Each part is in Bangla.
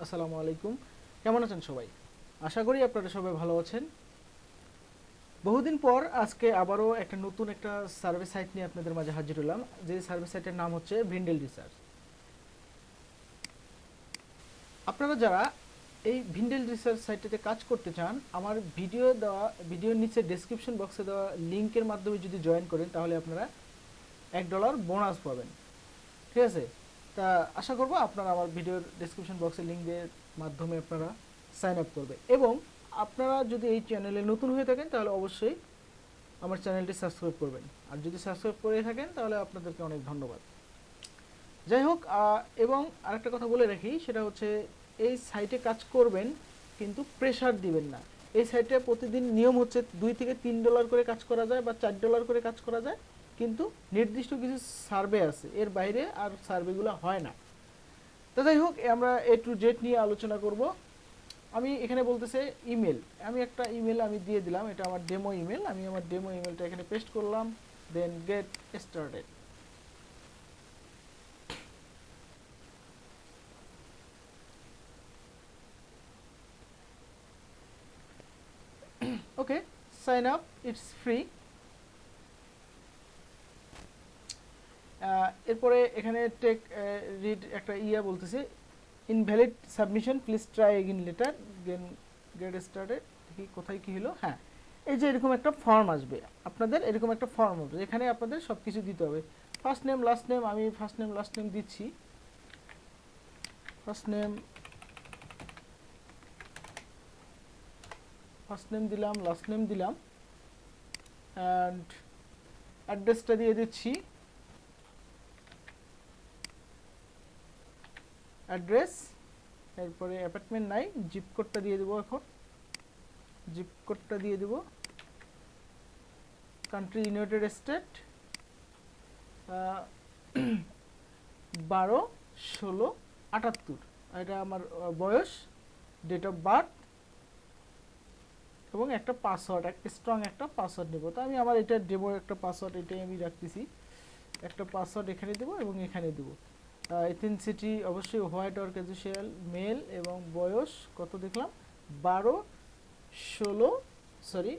আসসালামু আলাইকুম। কেমন আছেন সবাই? আশা করি আপনারা সবাই ভালো আছেন। বহুদিন পর আজকে আবারও একটা নতুন একটা সার্ভে সাইট নিয়ে আপনাদের মাঝে হাজির হলাম, যে সার্ভে সাইটের নাম হচ্ছে ভিন্ডেল রিসার্চ। আপনারা যারা এই ভিন্ডেল রিসার্চ সাইটটিতে কাজ করতে চান, আমার ভিডিওর নিচে ডেসক্রিপশন বক্সে দেওয়া লিঙ্কের মাধ্যমে যদি জয়েন করেন তাহলে আপনারা $1 বোনাস পাবেন। ঠিক আছে? তা আশা করব আপনারা আমার ভিডিওর ডেসক্রিপশন বক্সে লিঙ্কের মাধ্যমে আপনারা সাইন আপ করবে, এবং আপনারা যদি এই চ্যানেলে নতুন হয়ে থাকেন তাহলে অবশ্যই আমার চ্যানেলটি সাবস্ক্রাইব করবেন, আর যদি সাবস্ক্রাইব করে থাকেন তাহলে আপনাদেরকে অনেক ধন্যবাদ। যাই হোক, এবং আরেকটা কথা বলে রাখি, সেটা হচ্ছে এই সাইটে কাজ করবেন কিন্তু প্রেশার দিবেন না। এই সাইটে প্রতিদিন নিয়ম হচ্ছে $2 থেকে $3 করে কাজ করা যায় বা $4 করে কাজ করা যায়, কিন্তু নির্দিষ্ট কিছু সার্ভে আছে, এর বাইরে আর সার্ভেগুলো হয় না। তো যাই হোক, আমরা A to Z নিয়ে আলোচনা করব। আমি এখানে বলতেছে ইমেল, আমি একটা ইমেল আমি দিয়ে দিলাম, এটা আমার ডেমো ইমেল। আমি আমার ডেমো ইমেলটা এখানে পেস্ট করলাম, then get started. Okay, sign up, it's free. এরপরে এখানে টেক রিড একটা বলতেছে invalid submission, please try again later, then get started. দেখি কোথায় কি হলো। হ্যাঁ, এই যে এরকম একটা ফর্ম আসবে, আপনাদের এরকম একটা ফর্ম হবে, এখানে আপনাদের সব কিছু দিতে হবে। ফার্স্ট নেম লাস্ট নেম, আমি ফার্স্ট নেম লাস্ট নেম দিচ্ছি। ফার্স্ট নেম দিলাম, লাস্ট নেম দিলাম, অ্যান্ড অ্যাড্রেসটা দিয়ে দিচ্ছি, অ্যাড্রেস। এরপরে অ্যাপার্টমেন্ট নাই, জিপ কোডটা দিয়ে দেবো। এখন জিপ কোডটা দিয়ে দেবো, কান্ট্রি ইউনাইটেড স্টেট, 12/16/78। এটা আমার বয়স, ডেট অফ বার্থ, এবং একটা পাসওয়ার্ড, একটা স্ট্রং একটা পাসওয়ার্ড নেব। তো আমি আমার এটা দেবো একটা পাসওয়ার্ড, এটাই আমি রাখতেছি। একটা পাসওয়ার্ড এখানে দেবো এবং এখানে দেবো। এথেনসিটি অবশ্যই হোয়াইট অর ক্যাজুয়াল মেল, এবং বয়স কত দেখলাম, 12/16, সরি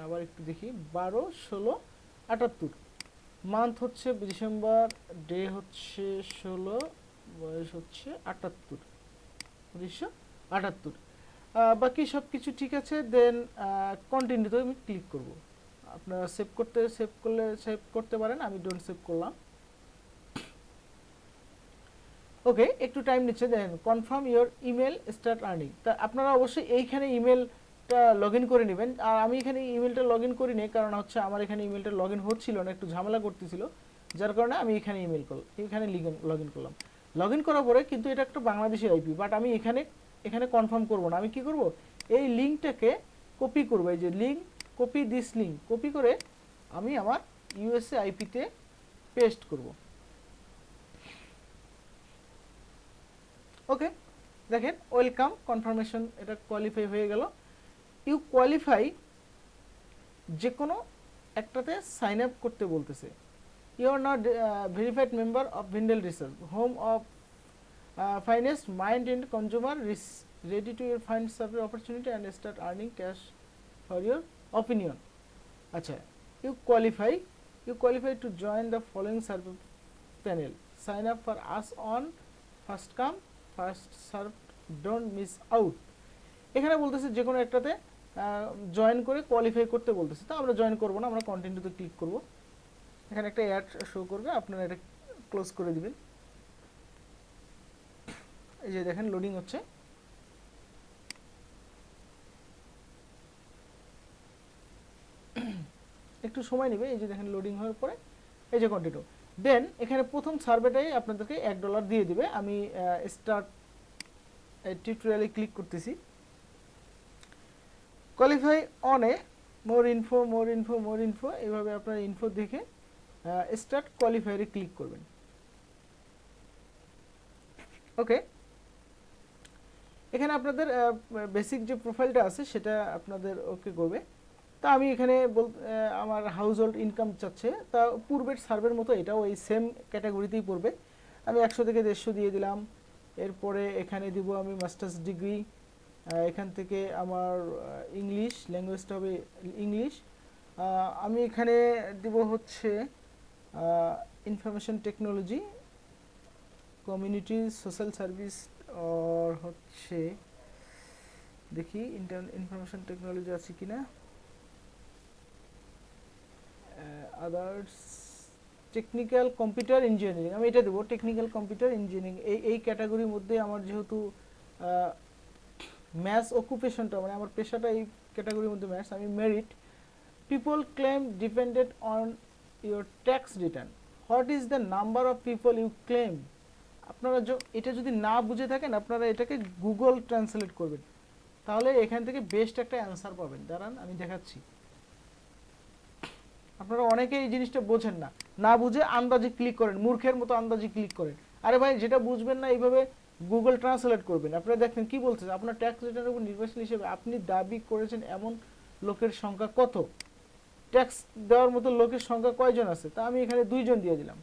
আবার একটু দেখি, 12/16/78। মান্থ হচ্ছে ডিসেম্বর, ডে হচ্ছে 16, বয়স হচ্ছে 78, 1978। বাকি সব কিছু ঠিক আছে। দেন কন্টিনিউতে আমি ক্লিক করব। আপনারা সেভ করতে পারেন, আমি ডোন্ট সেভ করলাম। ওকে, একটু টাইম নিচ্ছে। Then confirm your email start earning. তা আপনারা অবশ্যই এইখানে ইমেলটা লগ ইন করে নেবেন। আর আমি এখানে ইমেলটা লগ ইন করি নি, কারণ হচ্ছে আমার এখানে ইমেলটা লগ ইন হচ্ছিল না, একটু ঝামেলা করতেছিল, যার কারণে আমি এখানে এখানে লগ ইন করলাম। লগ ইন করার পরে কিন্তু এটা একটা বাংলাদেশি আইপি, বাট আমি এখানে এখানে কনফার্ম করব না। আমি কি করব, এই লিঙ্কটাকে কপি করব, এই যে link, copy this link, copy করে আমি আমার ইউএসএ আইপিতে পেস্ট করব। ওকে, দেখেন ওয়েলকাম কনফার্মেশন, এটা কোয়ালিফাই হয়ে গেল। ইউ কোয়ালিফাই, যে কোনো একটাতে সাইন আপ করতে বলতেছে। You are not verified member of Vindale research, home of finest mind and consumer, ready to your find survey opportunity and start earning cash for your opinion. আচ্ছা, you qualify to join the following survey panel, sign up for us on first come first serve, don't miss out. এখানে বলতেছে যে কোনো একটাতে জয়েন করে কোয়ালিফাই করতে বলতেছে। তো আমরা জয়েন করবো না, আমরা কন্টিনিউতে ক্লিক করব। এখানে একটা অ্যাড শো করবে, আপনারা এটা ক্লোজ করে দিবেন। এই যে দেখেন লোডিং হচ্ছে। একটু সময় নেবে, এই যে দেখেন লোডিং হওয়ার পরে এই যে কন্টিনিউ। দেন এখানে প্রথম সার্ভেটাই আপনাদেরকে $1 দিয়ে দিবে। আমি স্টার্ট টিউটোরিয়ালে ক্লিক করতেছি। কোয়ালিফাই অনে, মোর ইনফো, এইভাবে আপনার ইনফো দেখে স্টার্ট কোয়ালিফায়ারে ক্লিক করবেন। ওকে, এখানে আপনাদের বেসিক যে প্রোফাইলটা আছে সেটা আপনাদের ওকে করবে। তা আমি এখানে আমার হাউস হোল্ড ইনকাম চাচ্ছে, তা পূর্বের সার্ভের মতো এটাও এই সেম ক্যাটাগরিতেই পড়বে। আমি 100 থেকে 150 দিয়ে দিলাম। এরপরে এখানে দিব আমি মাস্টার্স ডিগ্রি, এখান থেকে আমার ইংলিশ ল্যাঙ্গুয়েজটা হবে ইংলিশ। আমি এখানে দিব হচ্ছে information technology, community social service, আর হচ্ছে দেখি ইনফরমেশন টেকনোলজি আছে কিনা, আদার্স টেকনিক্যাল কম্পিউটার ইঞ্জিনিয়ারিং, আমি এটা দেবো টেকনিক্যাল কম্পিউটার ইঞ্জিনিয়ারিং। এই ক্যাটাগরির মধ্যে আমার যেহেতু ম্যাথস অকুপেশনটা মানে আমার পেশাটা এই ক্যাটাগরির মধ্যে ম্যাথস, আমি married people claim depended on your tax return, what is the number of people you claim. আপনারা এটা যদি না বুঝে থাকেন আপনারা এটাকে গুগল ট্রান্সলেট করবেন, তাহলে এখান থেকে বেস্ট একটা অ্যান্সার পাবেন। দাঁড়ান আমি দেখাচ্ছি। আপনারা অনেকে এই জিনিসটা বোঝেন না, না বুঝে আন্দাজে ক্লিক করেন, মূর্খের মতো আন্দাজে ক্লিক করেন। আরে ভাই যেটা বুঝবেন না এইভাবে গুগল ট্রান্সলেট করবেন। আপনারা দেখেন কি বলছেন, আপনার ট্যাক্স রিটার্নের উপর নির্ভরশীল হিসেবে আপনি দাবি করেছেন এমন লোকের সংখ্যা কত, ট্যাক্স দেওয়ার মতো লোকের সংখ্যা কয়জন আছে, তা আমি এখানে 2 জন দিয়ে দিলাম।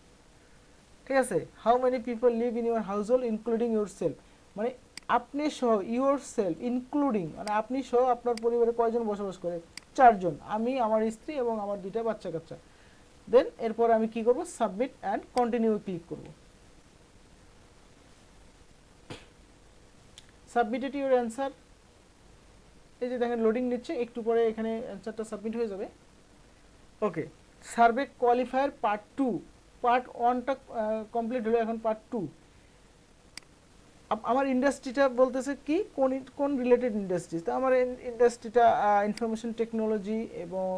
ঠিক আছে, how many people live in your house hold including your self, মানে আপনি সহ, ইউর সেলফ ইনক্লুডিং মানে আপনি সহ আপনার পরিবারে কয়জন বসবাস করে, 4 জন, আমি, আমার স্ত্রী এবং আমার 2টা বাচ্চা কাচ্চা। দেন এরপর আমি কি করব, সাবমিট অ্যান্ড কন্টিনিউ ক্লিক করব। সাবমিটেড ইউর অ্যান্সার, এই যে দেখেন লোডিং নিচ্ছে, একটু পরে এখানে অ্যান্সারটা সাবমিট হয়ে যাবে। Okay, survey qualifier part 2, part 1টা কমপ্লিট হলো, এখন পার্ট 2। আমার ইন্ডাস্ট্রিটা বলতেছে কি, কোন রিলেটেড ইন্ডাস্ট্রি, তো আমার ইন্ডাস্ট্রিটা ইনফরমেশন টেকনোলজি এবং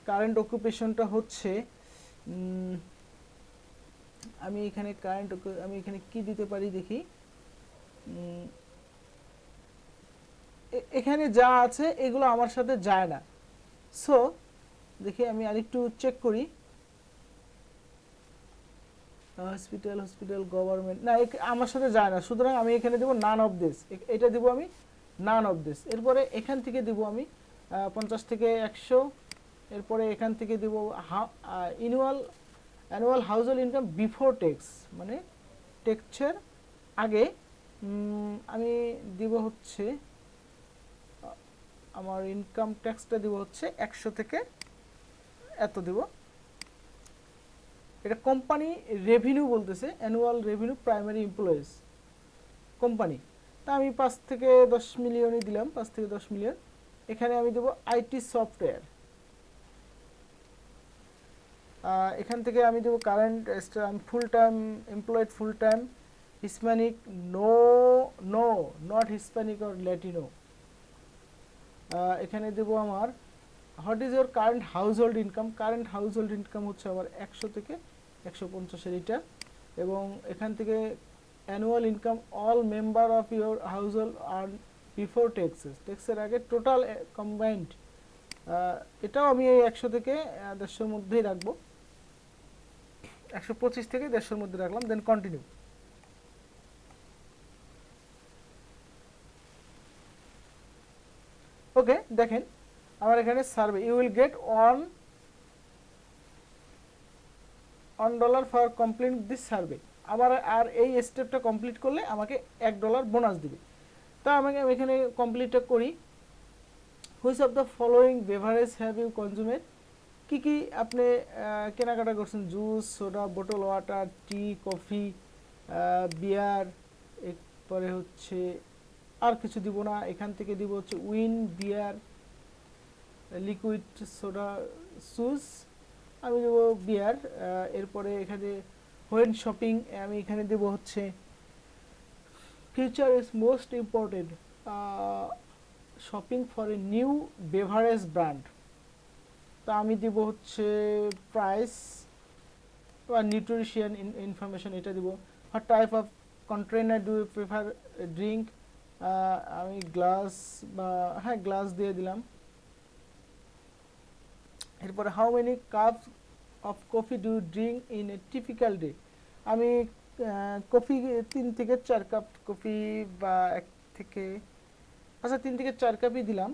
কারেন্ট অকুপেশনটা হচ্ছে আমি এখানে আমি এখানে কি দিতে পারি দেখি। এখানে যা আছে এগুলো আমার সাথে যায় না, সো দেখি আমি আরেকটু চেক করি। হসপিটাল গভর্নমেন্ট না, আমার সাথে যায় না, সুতরাং আমি এখানে দেবো নান অফ দিস, এটা দেবো আমি নান অফ দিস। এরপরে এখান থেকে দেবো আমি 50 থেকে 100, এরপরে এখান থেকে দেবো annual house hold income before tax, মানে ট্যাক্সের আগে। আমি দিব হচ্ছে আমার ইনকাম ট্যাক্সটা দিব হচ্ছে 100 থেকে এত দিব। এটা কোম্পানি রেভিনিউ বলতেছে, annual revenue primary employees company, তা আমি 5 থেকে 10 মিলিয়নই দিলাম, 5 থেকে 10 মিলিয়ন। এখানে আমি দেবো আইটি সফটওয়্যার, এখান থেকে আমি দেবো current full time employed, full time Hispanic, no not Hispanic or Latino. এখানে দেবো আমার what is your current household income, current household income হচ্ছে আমার 100 থেকে 150-এর এটা, এবং এখান থেকে annual income all member of your household earn before taxes, ট্যাক্সের আগে টোটাল কম্বাইন্ড, এটাও আমি এই 100 থেকে 150-এর মধ্যেই রাখবো, 125 থেকে 150-এর মধ্যে রাখলাম। দেন কন্টিনিউ। ওকে, দেখেন আমার এখানে survey, you will get $1 for complete this survey, আবার আর এই স্টেপটা কমপ্লিট করলে আমাকে $1 বোনাস দিবে। তা আমি এখানে কমপ্লিটটা করি। Which of the following beverage have you consumed, কী কী আপনি কেনাকাটা করছেন, juice, soda, bottle water, tea, coffee, beer, এরপরে হচ্ছে আর কিছু দিব না, এখান থেকে দিব হচ্ছে উইন, বিয়ার, লিকুইড সোডা, সুস, আমি দেবো বিয়ার। এরপরে এখানে হোয়েন শপিং, আমি এখানে দেব হচ্ছে future is most important, shopping for a new beverage brand, তা আমি দিব হচ্ছে প্রাইস বা নিউট্রিশন ইনফরমেশন, এটা দিব। What type of container do you prefer drink, আমি গ্লাস বা হ্যাঁ গ্লাস দিয়ে দিলাম। এরপরে how many cup of coffee do you drink in a typical day, আমি কফি 3 থেকে 4 কাপ কফি বা 1 থেকে আচ্ছা 3 থেকে 4 কাপই দিলাম।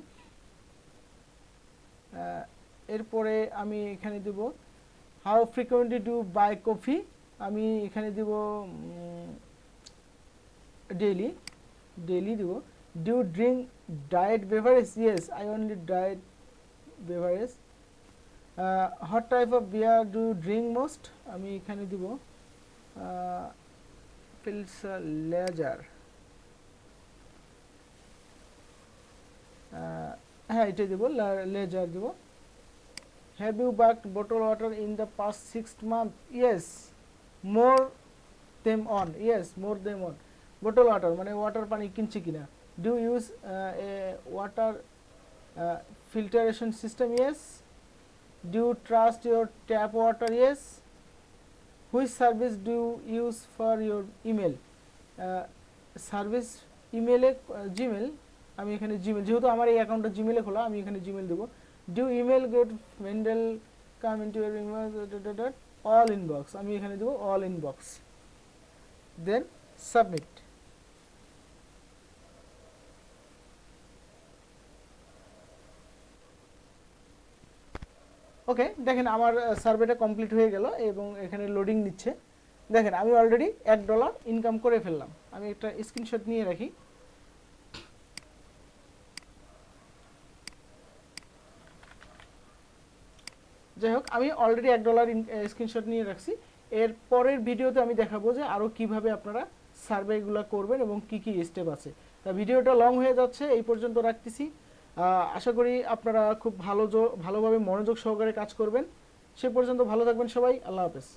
এরপরে আমি এখানে দেব how frequently do buy coffee, আমি এখানে দেব ডেইলি দিব। Do drink diet beverage, yes I only diet beverage. What type of beer do drink most, আমি এখানে দিব পিলসার লেজার, হ্যাঁ এটাই দেবো, লেজার দেবো। Have you bought bottle water in the past 6 months, yes more than one, yes more than one. Bottle water মানে ওয়াটার পানি কিনছি কিনা। Do use a water filtration system, yes. Do you trust your tap water, yes. Which service do you use for your email, service ইমেলে জিমেল, আমি এখানে জিমেল যেহেতু আমার এই অ্যাকাউন্টটা জিমেলে খোলা আমি এখানে জিমেল দেবো। Do email get mendel come into your email all inbox, আমি এখানে দেবো all inbox, then submit. Okay, দেখেন আমার সার্ভেটা কমপ্লিট হয়ে গেল এবং এখানে লোডিং নিচ্ছে। দেখেন আমি অলরেডি $1 ইনকাম করে ফেললাম। আমি একটা স্ক্রিনশট নিয়ে রাখি। যাই হোক, আমি অলরেডি $1 স্ক্রিনশট নিয়ে রাখছি। এর পরের ভিডিওতে আমি দেখাবো যে আরও কিভাবে আপনারা সার্ভেগুলো করবেন এবং কি কি স্টেপ আছে। তা ভিডিওটা লং হয়ে যাচ্ছে, এই পর্যন্ত রাখতেছি। আশা করি আপনারা খুব ভালোভাবে মনোযোগ সহকারে কাজ করবেন। সে পর্যন্ত ভালো থাকবেন সবাই, আল্লাহ হাফেজ।